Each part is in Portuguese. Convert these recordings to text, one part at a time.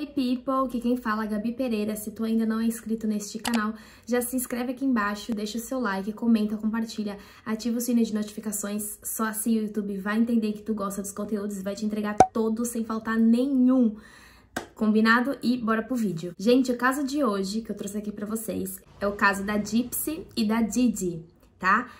Hey people, aqui quem fala é a Gabi Pereira. Se tu ainda não é inscrito neste canal, já se inscreve aqui embaixo, deixa o seu like, comenta, compartilha, ativa o sino de notificações, só assim o YouTube vai entender que tu gosta dos conteúdos e vai te entregar todos sem faltar nenhum. Combinado? E bora pro vídeo. Gente, o caso de hoje que eu trouxe aqui pra vocês é o caso da Gypsy e da Didi, tá?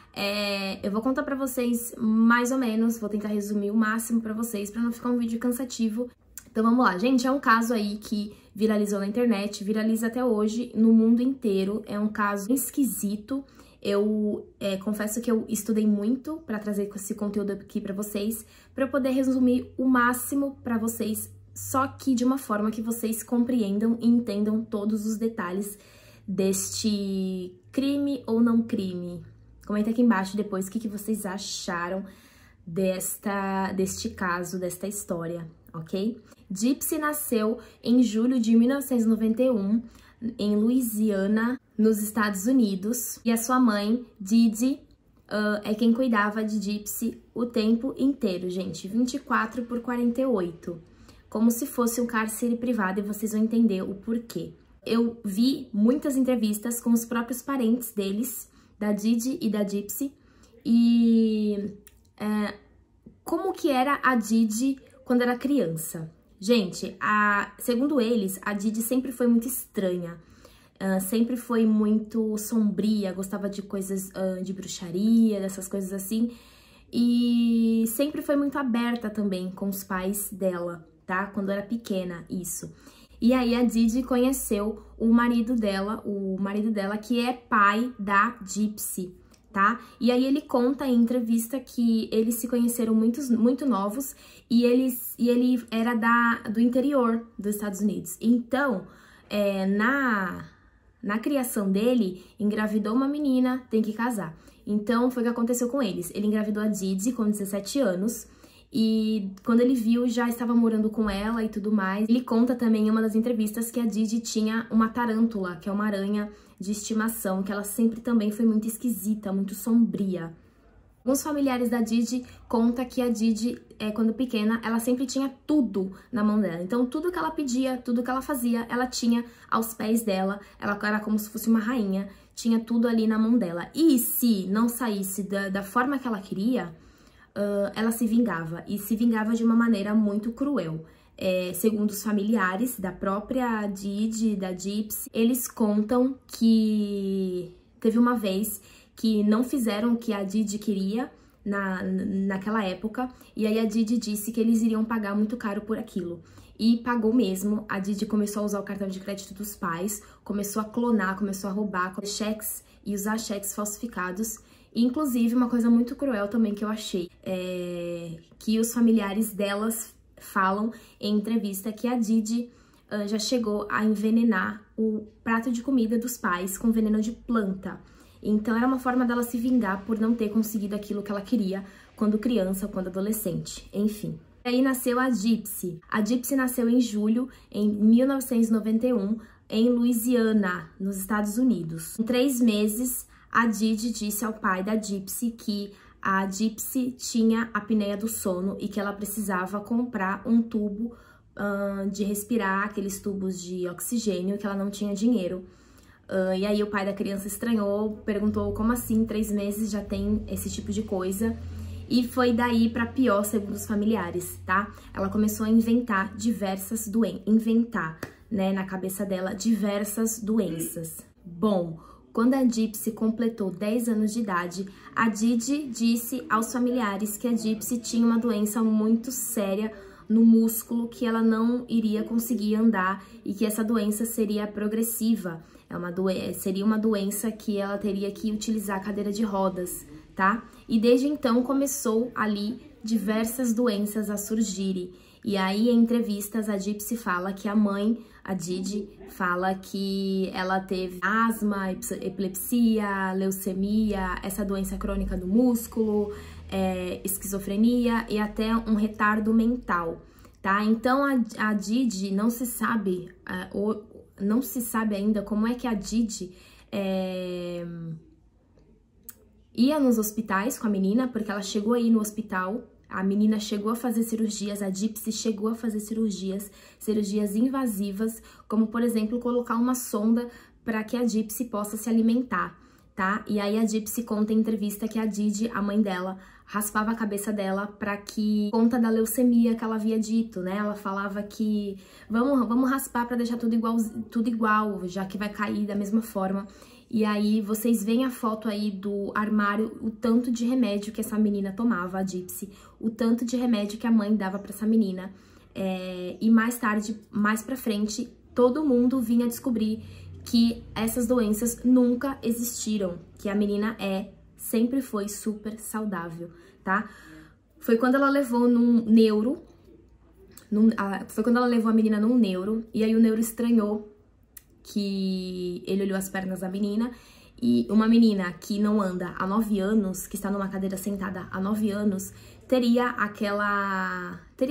Eu vou contar pra vocês mais ou menos, vou tentar resumir o máximo pra vocês, pra não ficar um vídeo cansativo. Então vamos lá, gente, é um caso aí que viralizou na internet, viraliza até hoje no mundo inteiro, é um caso esquisito. Eu confesso que eu estudei muito pra trazer esse conteúdo aqui pra vocês, pra eu poder resumir o máximo pra vocês, só que de uma forma que vocês compreendam e entendam todos os detalhes deste crime ou não crime. Comenta aqui embaixo depois o que vocês acharam deste caso, desta história, ok? Gypsy nasceu em julho de 1991 em Louisiana, nos Estados Unidos, e a sua mãe, Didi, é quem cuidava de Gypsy o tempo inteiro, gente, 24/48, como se fosse um cárcere privado, e vocês vão entender o porquê. Eu vi muitas entrevistas com os próprios parentes deles, da Didi e da Gypsy, e como que era a Didi quando era criança. Gente, segundo eles, a Didi sempre foi muito estranha, sempre foi muito sombria, gostava de coisas de bruxaria, dessas coisas assim, e sempre foi muito aberta também com os pais dela, tá? Quando era pequena, isso. E aí a Didi conheceu o marido dela que é pai da Gypsy, tá? E aí ele conta em entrevista que eles se conheceram muito novos e ele era do interior dos Estados Unidos. Então, na criação dele, engravidou uma menina, tem que casar. Então, foi o que aconteceu com eles. Ele engravidou a Didi com 17 anos e quando ele viu, já estava morando com ela e tudo mais. Ele conta também em uma das entrevistas que a Didi tinha uma tarântula, que é uma aranha de estimação, que ela sempre também foi muito esquisita, muito sombria. Alguns familiares da Didi contam que a Didi, quando pequena, ela sempre tinha tudo na mão dela. Então, tudo que ela pedia, tudo que ela fazia, ela tinha aos pés dela. Ela era como se fosse uma rainha, tinha tudo ali na mão dela. E se não saísse da forma que ela queria, ela se vingava. E se vingava de uma maneira muito cruel. Segundo os familiares da própria Didi, da Gypsy, eles contam que teve uma vez que não fizeram o que a Didi queria naquela época, e aí a Didi disse que eles iriam pagar muito caro por aquilo. E pagou mesmo. A Didi começou a usar o cartão de crédito dos pais, começou a clonar, começou a roubar cheques e usar cheques falsificados. E, inclusive, uma coisa muito cruel também que eu achei, que os familiares delas falam em entrevista que a Didi já chegou a envenenar o prato de comida dos pais com veneno de planta. Então era uma forma dela se vingar por não ter conseguido aquilo que ela queria quando criança, quando adolescente, enfim. Aí nasceu a Gypsy. A Gypsy nasceu em julho de 1991 em Louisiana, nos Estados Unidos. Em 3 meses, a Didi disse ao pai da Gypsy que a Gypsy tinha apneia do sono e que ela precisava comprar um tubo de respirar, aqueles tubos de oxigênio, que ela não tinha dinheiro. E aí o pai da criança estranhou, perguntou como assim, 3 meses já tem esse tipo de coisa. E foi daí pra pior, segundo os familiares, tá? Ela começou a inventar diversas doenças, né, na cabeça dela, diversas doenças. Bom, quando a Gypsy completou 10 anos de idade, a Didi disse aos familiares que a Gypsy tinha uma doença muito séria no músculo, que ela não iria conseguir andar e que essa doença seria progressiva. Seria uma doença que ela teria que utilizar a cadeira de rodas, tá? E desde então começou ali diversas doenças a surgirem. E aí, em entrevistas, a Gypsy fala que a mãe, a Didi, fala que ela teve asma, epilepsia, leucemia, essa doença crônica do músculo, esquizofrenia e até um retardo mental, tá? Então, a Didi não se sabe, não se sabe ainda como é que a Didi ia nos hospitais com a menina, porque ela chegou aí no hospital, A menina chegou a fazer cirurgias, a Gypsy chegou a fazer cirurgias invasivas, como, por exemplo, colocar uma sonda para que a Gypsy possa se alimentar, tá? E aí a Gypsy conta em entrevista que a Didi, a mãe dela, raspava a cabeça dela para que, por conta da leucemia que ela havia dito, né? Ela falava que vamos raspar para deixar tudo igual, já que vai cair da mesma forma. E aí vocês veem a foto aí do armário, o tanto de remédio que essa menina tomava, a Gypsy, o tanto de remédio que a mãe dava para essa menina. E mais tarde, mais pra frente, todo mundo vinha descobrir que essas doenças nunca existiram, que a menina sempre foi super saudável, tá? Foi quando ela levou num neuro, foi quando ela levou a menina num neuro, e aí o neuro estranhou que ele olhou as pernas da menina, e uma menina que não anda há 9 anos, que está numa cadeira sentada há 9 anos, teria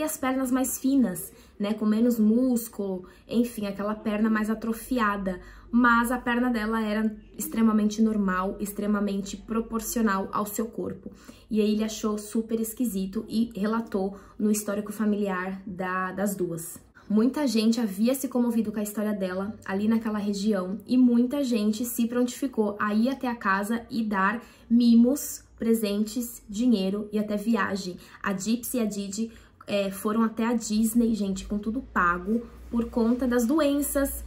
as pernas mais finas, né, com menos músculo, enfim, aquela perna mais atrofiada, mas a perna dela era extremamente normal, extremamente proporcional ao seu corpo. E aí ele achou super esquisito e relatou no histórico familiar das duas. Muita gente havia se comovido com a história dela ali naquela região e muita gente se prontificou a ir até a casa e dar mimos, presentes, dinheiro e até viagem. A Gypsy e a Didi foram até a Disney, gente, com tudo pago, por conta das doenças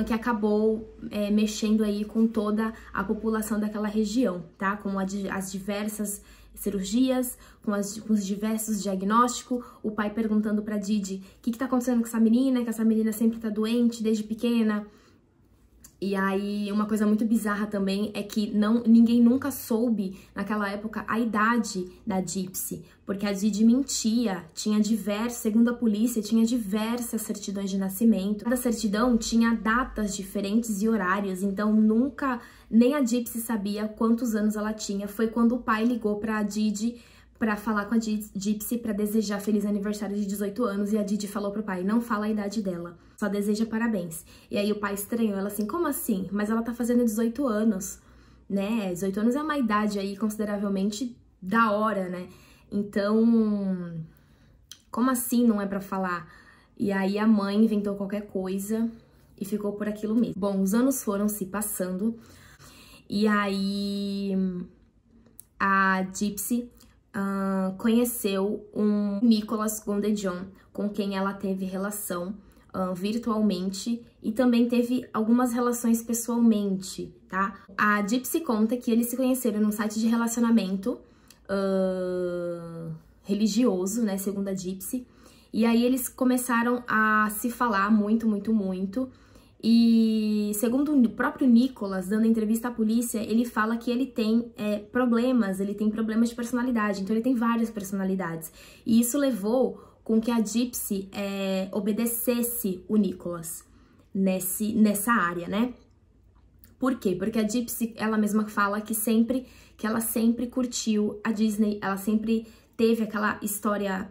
que acabou mexendo aí com toda a população daquela região, tá? Com as diversas cirurgias, com os diversos diagnósticos, o pai perguntando pra Didi o que tá acontecendo com essa menina, que essa menina sempre tá doente desde pequena. E aí, uma coisa muito bizarra também é que ninguém nunca soube, naquela época, a idade da Gypsy, porque a Didi mentia, segundo a polícia, tinha diversas certidões de nascimento. Cada certidão tinha datas diferentes e horários, então nem a Gypsy sabia quantos anos ela tinha. Foi quando o pai ligou pra Didi pra falar com a Gypsy pra desejar feliz aniversário de 18 anos, e a Didi falou pro pai, não fala a idade dela, só deseja parabéns. E aí o pai estranhou, ela assim, como assim? Mas ela tá fazendo 18 anos, né? 18 anos é uma idade aí consideravelmente da hora, né? Então, como assim não é pra falar? E aí a mãe inventou qualquer coisa e ficou por aquilo mesmo. Bom, os anos foram se passando, e aí a Gypsy conheceu um Nicholas Gondedjon, com quem ela teve relação virtualmente e também teve algumas relações pessoalmente, tá? A Gypsy conta que eles se conheceram num site de relacionamento religioso, né, segundo a Gypsy, e aí eles começaram a se falar muito, e segundo o próprio Nicholas, dando entrevista à polícia, ele fala que ele tem problemas de personalidade, então ele tem várias personalidades. E isso levou com que a Gypsy obedecesse o Nicholas nessa área, né? Por quê? Porque a Gypsy, ela mesma fala que ela sempre curtiu a Disney, ela sempre teve aquela história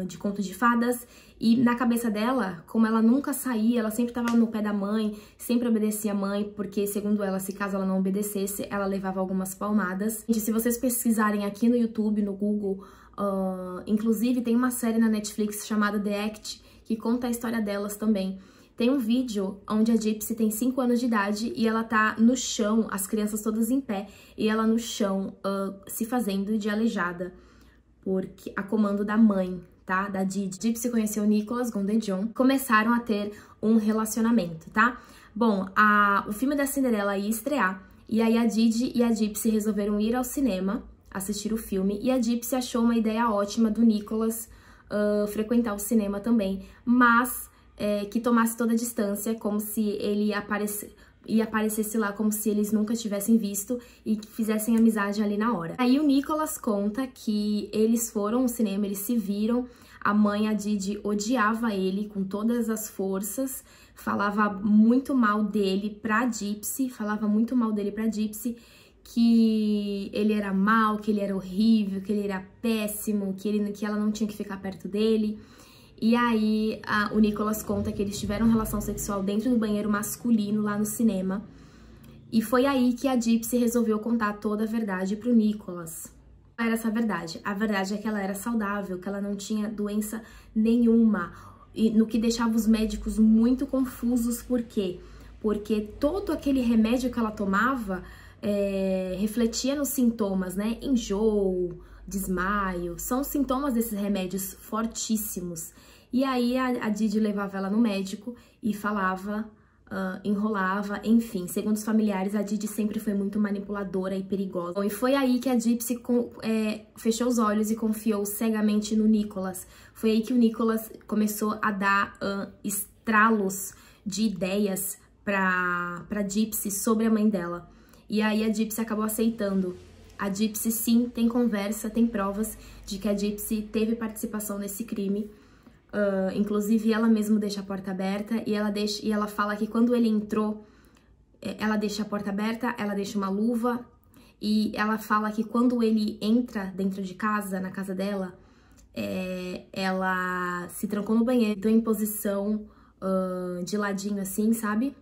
de conto de fadas, e na cabeça dela, como ela nunca saía, ela sempre estava no pé da mãe, sempre obedecia a mãe, porque segundo ela, se caso ela não obedecesse, ela levava algumas palmadas. Gente, se vocês pesquisarem aqui no YouTube, no Google, inclusive tem uma série na Netflix chamada The Act, que conta a história delas também. Tem um vídeo onde a Gypsy tem 5 anos de idade e ela tá no chão, as crianças todas em pé, e ela no chão se fazendo de aleijada, porque a comando da mãe, tá? Da Didi. Gypsy conheceu o Nicholas Gondedjon, começaram a ter um relacionamento, tá? Bom, o filme da Cinderela ia estrear, e aí a Didi e a Gypsy resolveram ir ao cinema, assistir o filme, e a Gypsy achou uma ideia ótima do Nicholas frequentar o cinema também, mas que tomasse toda a distância, como se ele aparecesse lá, como se eles nunca tivessem visto e que fizessem amizade ali na hora. Aí o Nicholas conta que eles foram ao cinema, eles se viram, a mãe, a Didi, odiava ele com todas as forças, falava muito mal dele pra Gypsy, que ele era mau, que ele era horrível, que ele era péssimo, que ela não tinha que ficar perto dele. E aí, o Nicholas conta que eles tiveram relação sexual dentro do banheiro masculino lá no cinema. E foi aí que a Gypsy resolveu contar toda a verdade pro Nicholas. Era essa a verdade. A verdade é que ela era saudável, que ela não tinha doença nenhuma, e no que deixava os médicos muito confusos. Por quê? Porque todo aquele remédio que ela tomava refletia nos sintomas, né? Enjoo, desmaio, são sintomas desses remédios fortíssimos. E aí a Didi levava ela no médico e falava, enrolava, enfim. Segundo os familiares, a Didi sempre foi muito manipuladora e perigosa. Bom, e foi aí que a Gypsy fechou os olhos e confiou cegamente no Nicholas. Foi aí que o Nicholas começou a dar estralos de ideias pra Gypsy sobre a mãe dela. E aí a Gypsy acabou aceitando. A Gypsy, sim, tem conversa, tem provas de que a Gypsy teve participação nesse crime. Inclusive, ela mesma deixa a porta aberta e ela fala que quando ele entrou, ela deixa a porta aberta, ela deixa uma luva, e ela fala que quando ele entra dentro de casa, na casa dela, ela se trancou no banheiro, entrou em posição de ladinho assim, sabe?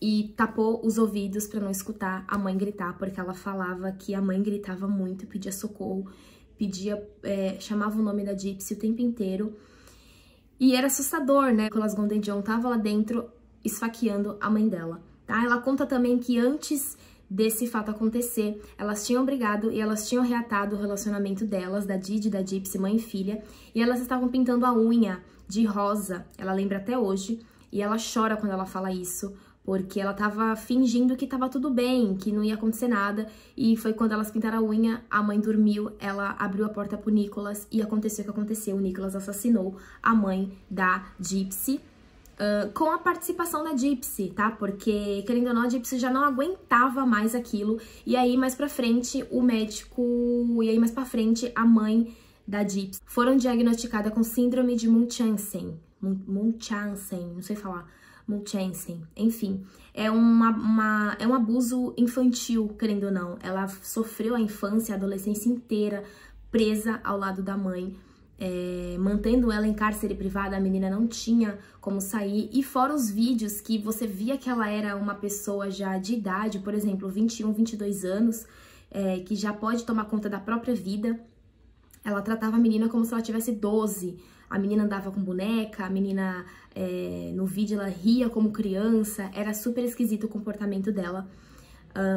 E tapou os ouvidos pra não escutar a mãe gritar, porque ela falava que a mãe gritava muito, pedia socorro, chamava o nome da Gypsy o tempo inteiro. E era assustador, né? Nicholas Gondedjon tava lá dentro esfaqueando a mãe dela, tá? Ela conta também que antes desse fato acontecer, elas tinham brigado e elas tinham reatado o relacionamento delas, da Didi, da Gypsy, mãe e filha, e elas estavam pintando a unha de rosa, ela lembra até hoje, e ela chora quando ela fala isso, porque ela tava fingindo que tava tudo bem, que não ia acontecer nada, e foi quando elas pintaram a unha, a mãe dormiu, ela abriu a porta pro Nicholas, e aconteceu o que aconteceu, o Nicholas assassinou a mãe da Gypsy, com a participação da Gypsy, tá? Porque, querendo ou não, a Gypsy já não aguentava mais aquilo, e aí mais pra frente o médico, e aí mais pra frente a mãe da Gypsy foram diagnosticadas com síndrome de Munchausen, não sei falar, Munchausen, enfim, é um abuso infantil, querendo ou não. Ela sofreu a infância, a adolescência inteira presa ao lado da mãe, mantendo ela em cárcere privado. A menina não tinha como sair, e fora os vídeos que você via que ela era uma pessoa já de idade, por exemplo, 21, 22 anos, que já pode tomar conta da própria vida. Ela tratava a menina como se ela tivesse 12. A menina andava com boneca, a menina, no vídeo, ela ria como criança. Era super esquisito o comportamento dela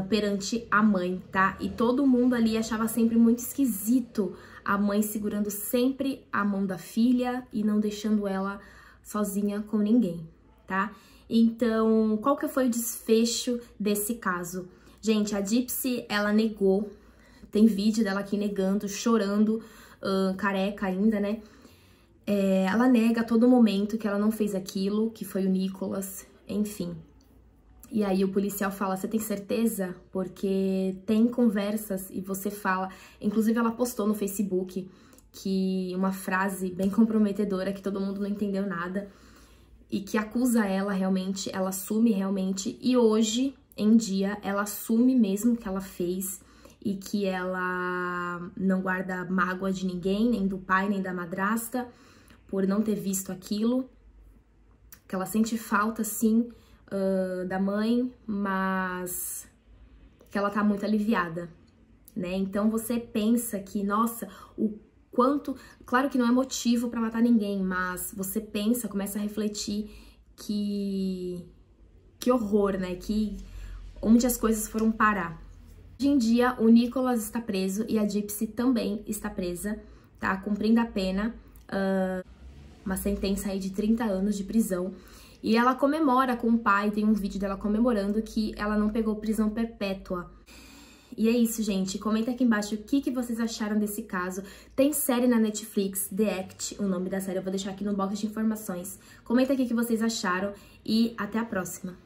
perante a mãe, tá? E todo mundo ali achava sempre muito esquisito a mãe segurando sempre a mão da filha e não deixando ela sozinha com ninguém, tá? Então, qual que foi o desfecho desse caso? Gente, a Gypsy, ela negou. Tem vídeo dela aqui negando, chorando, careca ainda, né? Ela nega a todo momento que ela não fez aquilo, que foi o Nicholas, enfim. E aí o policial fala, você tem certeza? Porque tem conversas e você fala... Inclusive ela postou no Facebook que uma frase bem comprometedora, que todo mundo não entendeu nada, e que acusa ela realmente, ela assume realmente, e hoje em dia ela assume mesmo que ela fez, e que ela não guarda mágoa de ninguém, nem do pai, nem da madrasta, por não ter visto aquilo, que ela sente falta, sim, da mãe, mas que ela tá muito aliviada, né? Então você pensa que, nossa, o quanto... Claro que não é motivo pra matar ninguém, mas você pensa, começa a refletir que horror, né? Que onde as coisas foram parar. Hoje em dia, o Nicholas está preso e a Gypsy também está presa, tá? Cumprindo a pena, uma sentença aí de 30 anos de prisão. E ela comemora com o pai, tem um vídeo dela comemorando que ela não pegou prisão perpétua. E é isso, gente. Comenta aqui embaixo o que vocês acharam desse caso. Tem série na Netflix, The Act, o nome da série eu vou deixar aqui no box de informações. Comenta aqui o que vocês acharam e até a próxima.